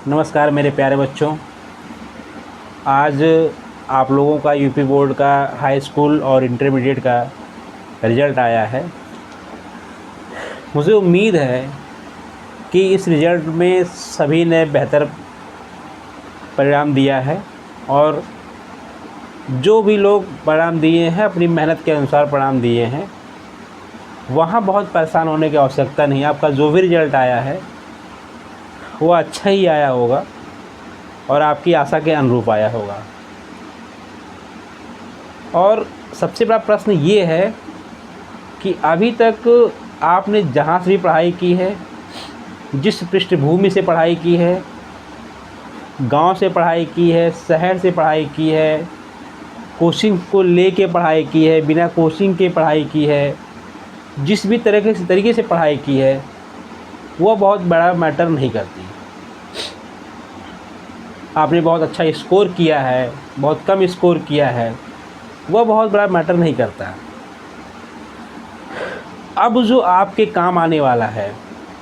नमस्कार मेरे प्यारे बच्चों। आज आप लोगों का यूपी बोर्ड का हाई स्कूल और इंटरमीडिएट का रिज़ल्ट आया है। मुझे उम्मीद है कि इस रिज़ल्ट में सभी ने बेहतर परिणाम दिया है और जो भी लोग परिणाम दिए हैं अपनी मेहनत के अनुसार परिणाम दिए हैं। वहाँ बहुत परेशान होने की आवश्यकता नहीं। आपका जो भी रिज़ल्ट आया है वो अच्छा ही आया होगा और आपकी आशा के अनुरूप आया होगा। और सबसे बड़ा प्रश्न ये है कि अभी तक आपने जहाँ से भी पढ़ाई की है, जिस पृष्ठभूमि से पढ़ाई की है, गांव से पढ़ाई की है, शहर से पढ़ाई की है, कोचिंग को लेके पढ़ाई की है, बिना कोचिंग के पढ़ाई की है, जिस भी तरीके से पढ़ाई की है वह बहुत बड़ा मैटर नहीं करती। आपने बहुत अच्छा स्कोर किया है, बहुत कम स्कोर किया है, वह बहुत बड़ा मैटर नहीं करता। अब जो आपके काम आने वाला है,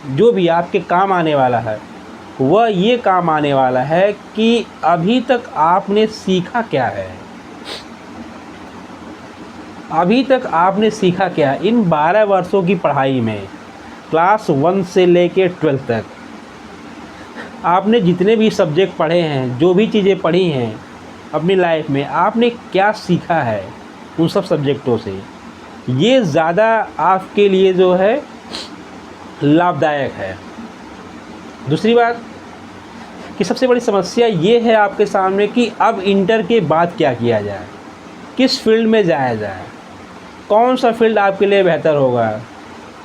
जो भी आपके काम आने वाला है, वह ये काम आने वाला है कि अभी तक आपने सीखा क्या है। अभी तक आपने सीखा क्या है इन 12 वर्षों की पढ़ाई में। क्लास 1 से लेके 12 तक आपने जितने भी सब्जेक्ट पढ़े हैं, जो भी चीज़ें पढ़ी हैं अपनी लाइफ में, आपने क्या सीखा है उन सब सब्जेक्टों से, ये ज़्यादा आपके लिए जो है लाभदायक है। दूसरी बात कि सबसे बड़ी समस्या ये है आपके सामने कि अब इंटर के बाद क्या किया जाए, किस फील्ड में जाया जाए, कौन सा फील्ड आपके लिए बेहतर होगा।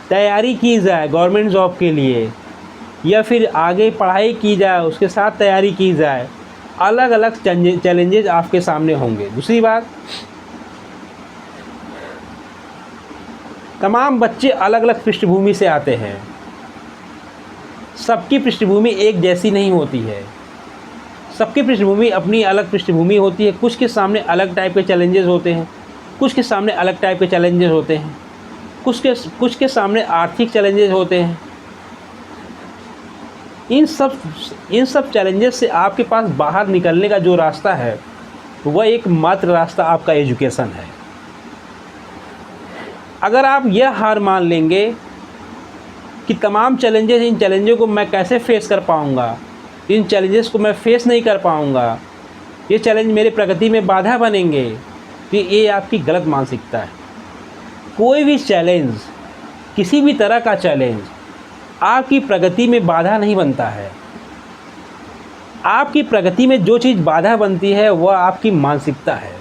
तैयारी की जाए गवर्नमेंट जॉब के लिए या फिर आगे पढ़ाई की जाए, उसके साथ तैयारी की जाए। अलग अलग चैलेंजेस आपके सामने होंगे। दूसरी बात, तमाम बच्चे अलग अलग पृष्ठभूमि से आते हैं। सबकी पृष्ठभूमि एक जैसी नहीं होती है। सबकी पृष्ठभूमि अपनी अलग पृष्ठभूमि होती है। कुछ के सामने अलग टाइप के चैलेंजेस होते हैं, कुछ के सामने अलग टाइप के चैलेंजेस होते हैं, कुछ के सामने आर्थिक चैलेंजेस होते हैं। इन सब चैलेंजेस से आपके पास बाहर निकलने का जो रास्ता है वह एकमात्र रास्ता आपका एजुकेशन है। अगर आप यह हार मान लेंगे कि तमाम चैलेंजेस, इन चैलेंजों को मैं कैसे फेस कर पाऊँगा, इन चैलेंजेस को मैं फेस नहीं कर पाऊँगा, ये चैलेंज मेरे प्रगति में बाधा बनेंगे, तो ये आपकी गलत मानसिकता है। कोई भी चैलेंज, किसी भी तरह का चैलेंज आपकी प्रगति में बाधा नहीं बनता है। आपकी प्रगति में जो चीज़ बाधा बनती है वह आपकी मानसिकता है।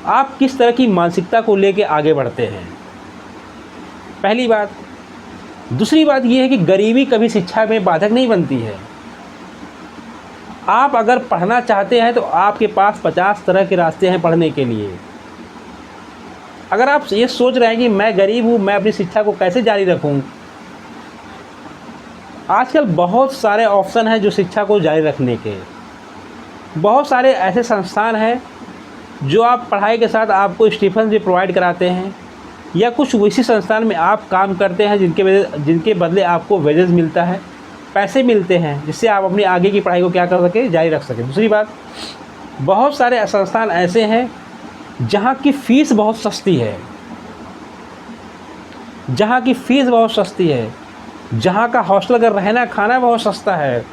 आप किस तरह की मानसिकता को लेकर आगे बढ़ते हैं, पहली बात। दूसरी बात यह है कि गरीबी कभी शिक्षा में बाधक नहीं बनती है। आप अगर पढ़ना चाहते हैं तो आपके पास 50 तरह के रास्ते हैं पढ़ने के लिए। अगर आप ये सोच रहे हैं कि मैं गरीब हूँ, मैं अपनी शिक्षा को कैसे जारी रखूँ, आजकल बहुत सारे ऑप्शन हैं जो शिक्षा को जारी रखने के। बहुत सारे ऐसे संस्थान हैं जो आप पढ़ाई के साथ आपको स्टिपेंड भी प्रोवाइड कराते हैं, या कुछ वैसी संस्थान में आप काम करते हैं जिनके बदले आपको वेजेस मिलता है, पैसे मिलते हैं, जिससे आप अपनी आगे की पढ़ाई को क्या कर सकें, जारी रख सकें। दूसरी बात, बहुत सारे संस्थान ऐसे हैं जहाँ की फ़ीस बहुत सस्ती है, जहाँ की फ़ीस बहुत सस्ती है, जहाँ का हॉस्टल अगर रहना खाना बहुत सस्ता है,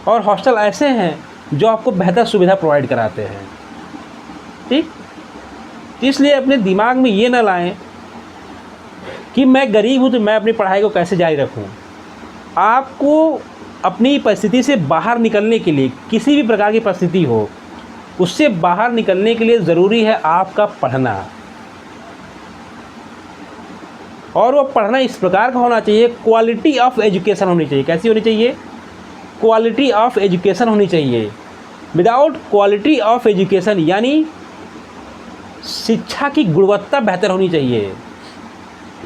और हॉस्टल ऐसे हैं जो आपको बेहतर सुविधा प्रोवाइड कराते हैं। ठीक, इसलिए अपने दिमाग में ये ना लाएं कि मैं गरीब हूँ तो मैं अपनी पढ़ाई को कैसे जारी रखूँ। आपको अपनी परिस्थिति से बाहर निकलने के लिए, किसी भी प्रकार की परिस्थिति हो, उससे बाहर निकलने के लिए ज़रूरी है आपका पढ़ना। और वो पढ़ना इस प्रकार का होना चाहिए, क्वालिटी ऑफ एजुकेशन होनी चाहिए। कैसी होनी चाहिए? क्वालिटी ऑफ एजुकेशन होनी चाहिए। विदाउट क्वालिटी ऑफ एजुकेशन यानी शिक्षा की गुणवत्ता बेहतर होनी चाहिए।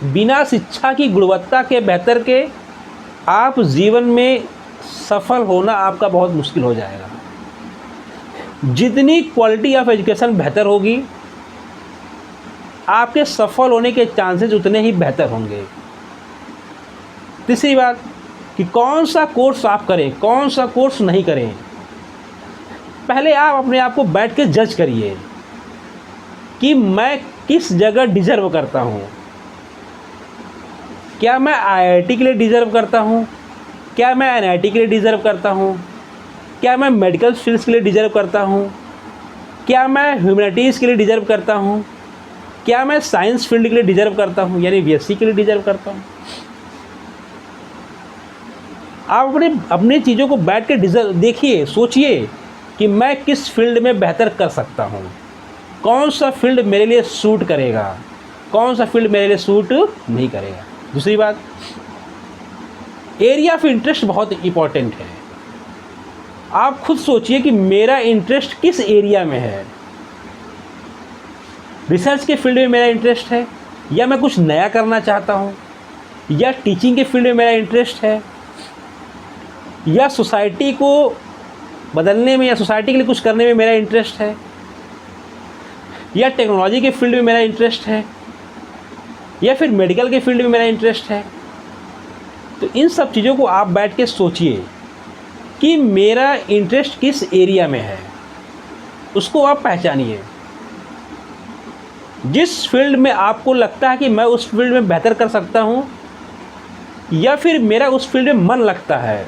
बिना शिक्षा की गुणवत्ता के बेहतर के आप जीवन में सफल होना आपका बहुत मुश्किल हो जाएगा। जितनी क्वालिटी ऑफ एजुकेशन बेहतर होगी, आपके सफल होने के चांसेस उतने ही बेहतर होंगे। तीसरी बात, कि कौन सा कोर्स आप करें, कौन सा कोर्स नहीं करें। पहले आप अपने आप को बैठ के जज करिए कि मैं किस जगह डिज़र्व करता हूँ। क्या मैं आईआईटी के लिए डिज़र्व करता हूँ? क्या मैं एनआईटी के लिए डिज़र्व करता हूँ? क्या मैं मेडिकल फील्ड्स के लिए डिज़र्व करता हूँ? क्या मैं ह्यूमैनिटीज़ के लिए डिज़र्व करता हूँ? क्या मैं साइंस फील्ड के लिए डिज़र्व करता हूँ, यानी बीएससी के लिए डिज़र्व करता हूँ? आप अपनी चीज़ों को बैठ के देखिए, सोचिए कि मैं किस फील्ड में बेहतर कर सकता हूँ, कौन सा फील्ड मेरे लिए सूट करेगा, कौन सा फील्ड मेरे लिए सूट नहीं करेगा। दूसरी बात, एरिया ऑफ इंटरेस्ट बहुत इम्पॉर्टेंट है। आप खुद सोचिए कि मेरा इंटरेस्ट किस एरिया में है। रिसर्च के फील्ड में मेरा इंटरेस्ट है, या मैं कुछ नया करना चाहता हूँ, या टीचिंग के फील्ड में मेरा इंटरेस्ट है, या सोसाइटी को बदलने में या सोसाइटी के लिए कुछ करने में मेरा इंटरेस्ट है, या टेक्नोलॉजी के फील्ड में मेरा इंटरेस्ट है, या फिर मेडिकल के फील्ड में मेरा इंटरेस्ट है। तो इन सब चीज़ों को आप बैठ के सोचिए कि मेरा इंटरेस्ट किस एरिया में है, उसको आप पहचानिए। जिस फील्ड में आपको लगता है कि मैं उस फील्ड में बेहतर कर सकता हूँ, या फिर मेरा उस फील्ड में मन लगता है,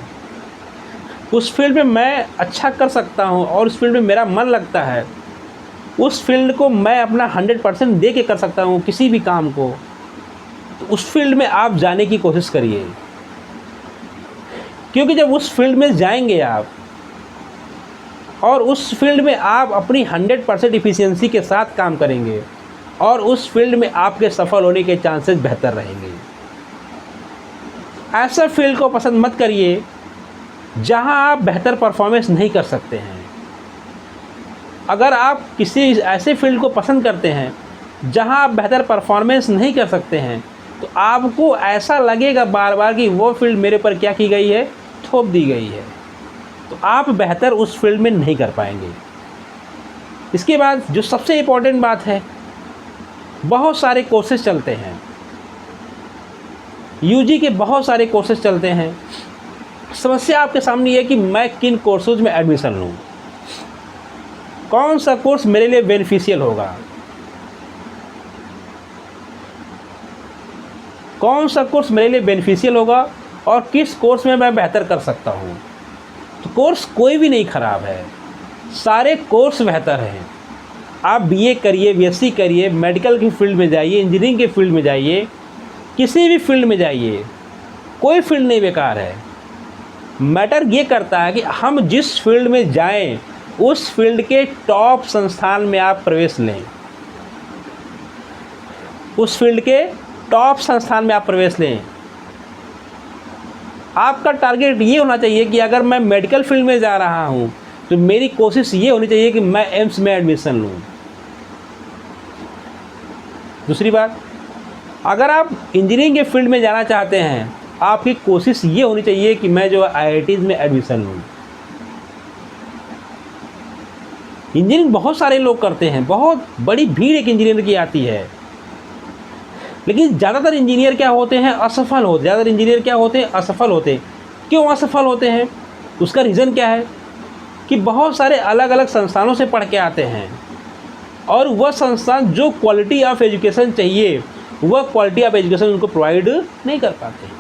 उस फील्ड में मैं अच्छा कर सकता हूँ और उस फील्ड में मेरा मन लगता है, उस फील्ड को मैं अपना 100% दे के कर सकता हूँ किसी भी काम को, तो उस फील्ड में आप जाने की कोशिश करिए। क्योंकि जब उस फील्ड में जाएंगे आप और उस फील्ड में आप अपनी 100% इफ़िशियंसी के साथ काम करेंगे और उस फील्ड में आपके सफल होने के चांसेस बेहतर रहेंगे। ऐसा फील्ड को पसंद मत करिए जहां आप बेहतर परफॉर्मेंस नहीं कर सकते हैं। अगर आप किसी ऐसे फील्ड को पसंद करते हैं जहां आप बेहतर परफॉर्मेंस नहीं कर सकते हैं, तो आपको ऐसा लगेगा बार बार कि वो फील्ड मेरे पर क्या की गई है, थोप दी गई है, तो आप बेहतर उस फील्ड में नहीं कर पाएंगे। इसके बाद जो सबसे इम्पोर्टेंट बात है, बहुत सारे कोर्सेज चलते हैं, यूजी के बहुत सारे कोर्सेज चलते हैं। समस्या आपके सामने ये है कि मैं किन कोर्सेज में एडमिशन लूँ, कौन सा कोर्स मेरे लिए बेनिफिशियल होगा, कौन सा कोर्स मेरे लिए बेनिफिशियल होगा और किस कोर्स में मैं बेहतर कर सकता हूँ। तो कोर्स कोई भी नहीं ख़राब है, सारे कोर्स बेहतर हैं। आप बीए करिए, बीएससी करिए, मेडिकल की फील्ड में जाइए, इंजीनियरिंग के फील्ड में जाइए, किसी भी फील्ड में जाइए, कोई फील्ड नहीं बेकार है। मैटर ये करता है कि हम जिस फील्ड में जाएं उस फील्ड के टॉप संस्थान में आप प्रवेश लें, उस फील्ड के टॉप संस्थान में आप प्रवेश लें। आपका टारगेट ये होना चाहिए कि अगर मैं मेडिकल फील्ड में जा रहा हूँ तो मेरी कोशिश ये होनी चाहिए कि मैं एम्स में एडमिशन लूँ। दूसरी बात, अगर आप इंजीनियरिंग के फील्ड में जाना चाहते हैं, आपकी कोशिश ये होनी चाहिए कि मैं जो आईआईटीज़ में एडमिशन लूँ। इंजीनियरिंग बहुत सारे लोग करते हैं, बहुत बड़ी भीड़ एक इंजीनियर की आती है, लेकिन ज़्यादातर इंजीनियर क्या होते हैं, असफल होते। ज़्यादातर इंजीनियर क्या होते हैं, असफल होते। क्यों असफल होते हैं? उसका रीज़न क्या है कि बहुत सारे अलग अलग संस्थानों से पढ़ के आते हैं और वह संस्थान जो क्वालिटी ऑफ एजुकेशन चाहिए वह क्वालिटी ऑफ एजुकेशन उनको प्रोवाइड नहीं कर पाते।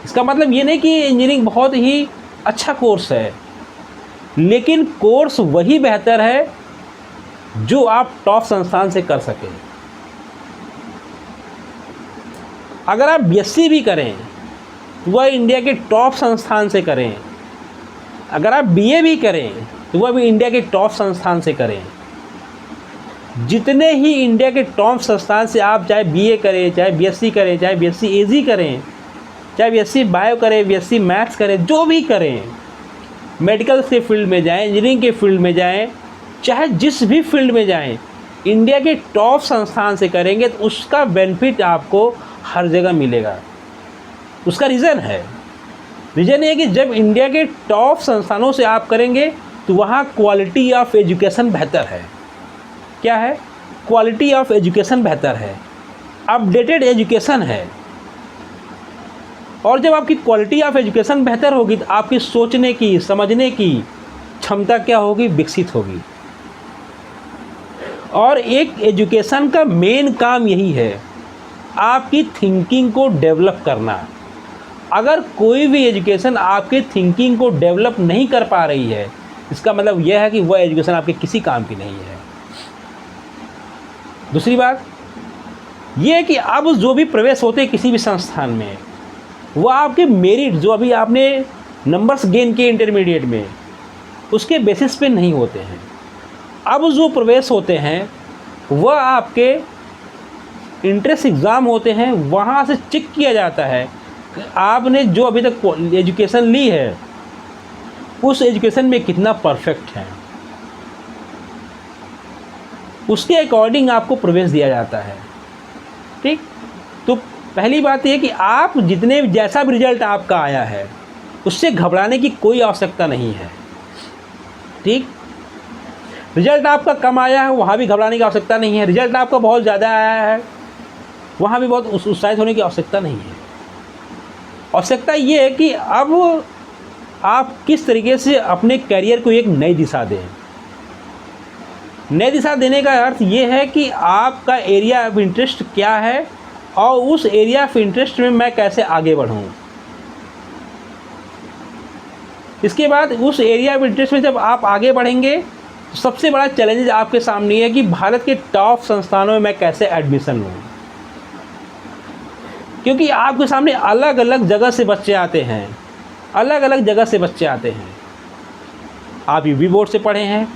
इसका मतलब ये नहीं कि इंजीनियरिंग बहुत ही अच्छा कोर्स है, लेकिन कोर्स वही बेहतर है जो आप टॉप संस्थान से कर सकें। अगर आप बीएससी भी करें तो वह इंडिया के टॉप संस्थान से करें, अगर आप बीए भी करें तो वह भी इंडिया के टॉप संस्थान से करें। जितने ही इंडिया के टॉप संस्थान से आप चाहे बीए करें, चाहे बीएससी करें, चाहे बीएससी एजी करें, चाहे बीएससी बायो करें, बीएससी मैथ्स करें, जो भी करें, मेडिकल के फील्ड में जाएं, इंजीनियरिंग के फील्ड में जाएं, चाहे जिस भी फील्ड में जाएं, इंडिया के टॉप संस्थान से करेंगे तो उसका बेनिफिट आपको हर जगह मिलेगा। उसका रीज़न ये है कि जब इंडिया के टॉप संस्थानों से आप करेंगे तो वहाँ क्वालिटी ऑफ एजुकेशन बेहतर है। क्या है? क्वालिटी ऑफ एजुकेशन बेहतर है, अपडेटेड एजुकेशन है। और जब आपकी क्वालिटी ऑफ एजुकेशन बेहतर होगी तो आपकी सोचने की, समझने की क्षमता क्या होगी, विकसित होगी। और एक एजुकेशन का मेन काम यही है, आपकी थिंकिंग को डेवलप करना। अगर कोई भी एजुकेशन आपके थिंकिंग को डेवलप नहीं कर पा रही है, इसका मतलब यह है कि वह एजुकेशन आपके किसी काम की नहीं है। दूसरी बात यह है कि अब जो भी प्रवेश होते हैं किसी भी संस्थान में, वह आपके मेरिट जो अभी आपने नंबर्स गेन किए इंटरमीडिएट में, उसके बेसिस पे नहीं होते हैं। अब जो प्रवेश होते हैं वह आपके इंट्रेंस एग्ज़ाम होते हैं, वहाँ से चेक किया जाता है कि आपने जो अभी तक एजुकेशन ली है उस एजुकेशन में कितना परफेक्ट है, उसके अकॉर्डिंग आपको प्रवेश दिया जाता है। ठीक, तो पहली बात यह कि आप जितने जैसा भी रिजल्ट आपका आया है उससे घबराने की कोई आवश्यकता नहीं है। ठीक, रिजल्ट आपका कम आया है वहाँ भी घबराने की आवश्यकता नहीं है, रिजल्ट आपका बहुत ज़्यादा आया है वहाँ भी बहुत उत्साहित होने की आवश्यकता नहीं है। आवश्यकता ये है कि अब आप किस तरीके से अपने करियर को एक नई दिशा दें। नई दिशा देने का अर्थ ये है कि आपका एरिया ऑफ इंटरेस्ट क्या है और उस एरिया ऑफ इंटरेस्ट में मैं कैसे आगे बढ़ूँ। इसके बाद उस एरिया ऑफ इंटरेस्ट में जब आप आगे बढ़ेंगे तो सबसे बड़ा चैलेंज आपके सामने है कि भारत के टॉप संस्थानों में मैं कैसे एडमिशन लूँ, क्योंकि आपके सामने अलग अलग जगह से बच्चे आते हैं, अलग अलग जगह से बच्चे आते हैं। आप यूपी बोर्ड से पढ़े हैं,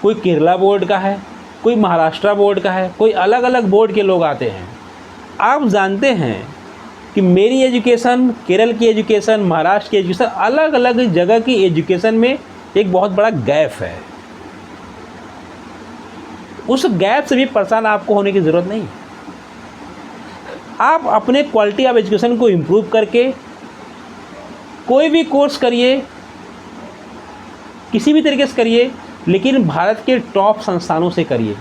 कोई केरला बोर्ड का है, कोई महाराष्ट्र बोर्ड का है, कोई अलग अलग बोर्ड के लोग आते हैं। आप जानते हैं कि मेरी एजुकेशन, केरल की एजुकेशन, महाराष्ट्र की एजुकेशन, अलग अलग जगह की एजुकेशन में एक बहुत बड़ा गैप है। उस गैप से भी परेशान आपको होने की ज़रूरत नहीं। आप अपने क्वालिटी ऑफ एजुकेशन को इम्प्रूव करके कोई भी कोर्स करिए, किसी भी तरीके से करिए, लेकिन भारत के टॉप संस्थानों से करिए।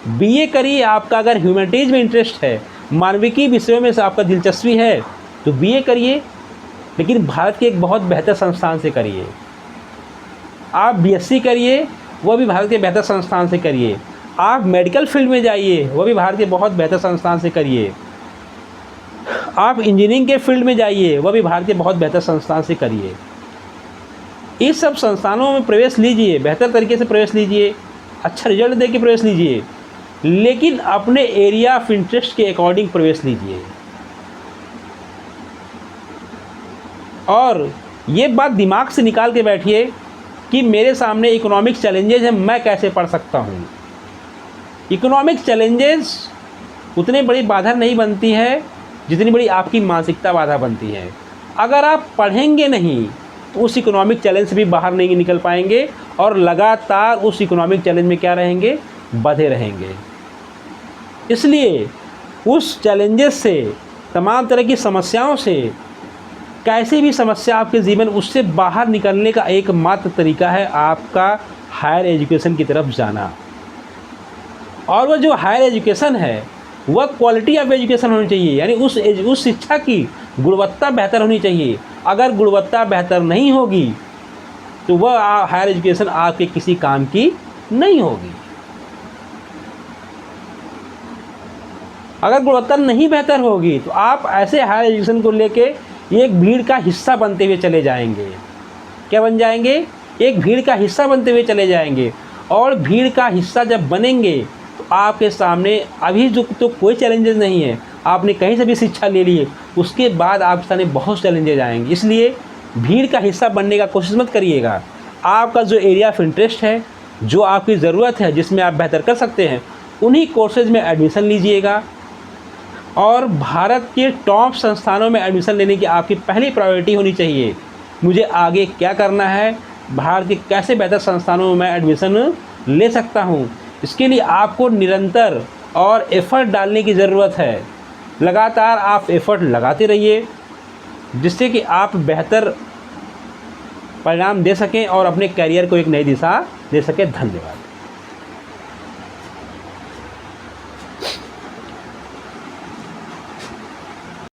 बीए करिए, आपका अगर ह्यूमैनिटीज़ में इंटरेस्ट है, मानविकी विषयों में से आपका दिलचस्पी है तो बीए करिए, लेकिन भारत के एक बहुत बेहतर संस्थान से करिए। आप बीएससी करिए, वह भी भारत के बेहतर संस्थान से करिए। आप मेडिकल फील्ड में जाइए, वह भी भारत के बहुत बेहतर संस्थान से करिए। आप इंजीनियरिंग के फील्ड में जाइए, वह भी भारत के बहुत बेहतर संस्थान से करिए। इस सब संस्थानों में प्रवेश लीजिए, बेहतर तरीके से प्रवेश लीजिए, अच्छा रिजल्ट दे के प्रवेश लीजिए, लेकिन अपने एरिया ऑफ इंटरेस्ट के अकॉर्डिंग प्रवेश लीजिए। और ये बात दिमाग से निकाल के बैठिए कि मेरे सामने इकोनॉमिक चैलेंजेस हैं, मैं कैसे पढ़ सकता हूँ। इकोनॉमिक चैलेंजेस उतनी बड़ी बाधा नहीं बनती है जितनी बड़ी आपकी मानसिकता बाधा बनती है। अगर आप पढ़ेंगे नहीं तो उस इकोनॉमिक चैलेंज से भी बाहर नहीं निकल पाएंगे और लगातार उस इकोनॉमिक चैलेंज में क्या रहेंगे, बंधे रहेंगे। इसलिए उस चैलेंजेस से, तमाम तरह की समस्याओं से, कैसी भी समस्या आपके जीवन, उससे बाहर निकलने का एकमात्र तरीका है आपका हायर एजुकेशन की तरफ जाना। और वह जो हायर एजुकेशन है वह क्वालिटी ऑफ एजुकेशन होनी चाहिए, यानी उस शिक्षा की गुणवत्ता बेहतर होनी चाहिए। अगर गुणवत्ता बेहतर नहीं होगी तो वह हायर एजुकेशन आपके किसी काम की नहीं होगी। अगर गुणवत्ता नहीं बेहतर होगी तो आप ऐसे हायर एजुकेशन को लेके एक भीड़ का हिस्सा बनते हुए चले जाएंगे। क्या बन जाएंगे? एक भीड़ का हिस्सा बनते हुए चले जाएंगे। और भीड़ का हिस्सा जब बनेंगे तो आपके सामने अभी जो तो कोई चैलेंजेस नहीं है, आपने कहीं से भी शिक्षा ले ली है, उसके बाद आपके सामने बहुत चैलेंजेज आएंगे। इसलिए भीड़ का हिस्सा बनने का कोशिश मत करिएगा। आपका जो एरिया ऑफ इंटरेस्ट है, जो आपकी ज़रूरत है, जिसमें आप बेहतर कर सकते हैं, उन्हीं कोर्सेज में एडमिशन लीजिएगा। और भारत के टॉप संस्थानों में एडमिशन लेने की आपकी पहली प्रायोरिटी होनी चाहिए। मुझे आगे क्या करना है, भारत के कैसे बेहतर संस्थानों में मैं एडमिशन ले सकता हूँ। इसके लिए आपको निरंतर और एफ़र्ट डालने की ज़रूरत है। लगातार आप एफ़र्ट लगाते रहिए जिससे कि आप बेहतर परिणाम दे सकें और अपने करियर को एक नई दिशा दे सकें। धन्यवाद।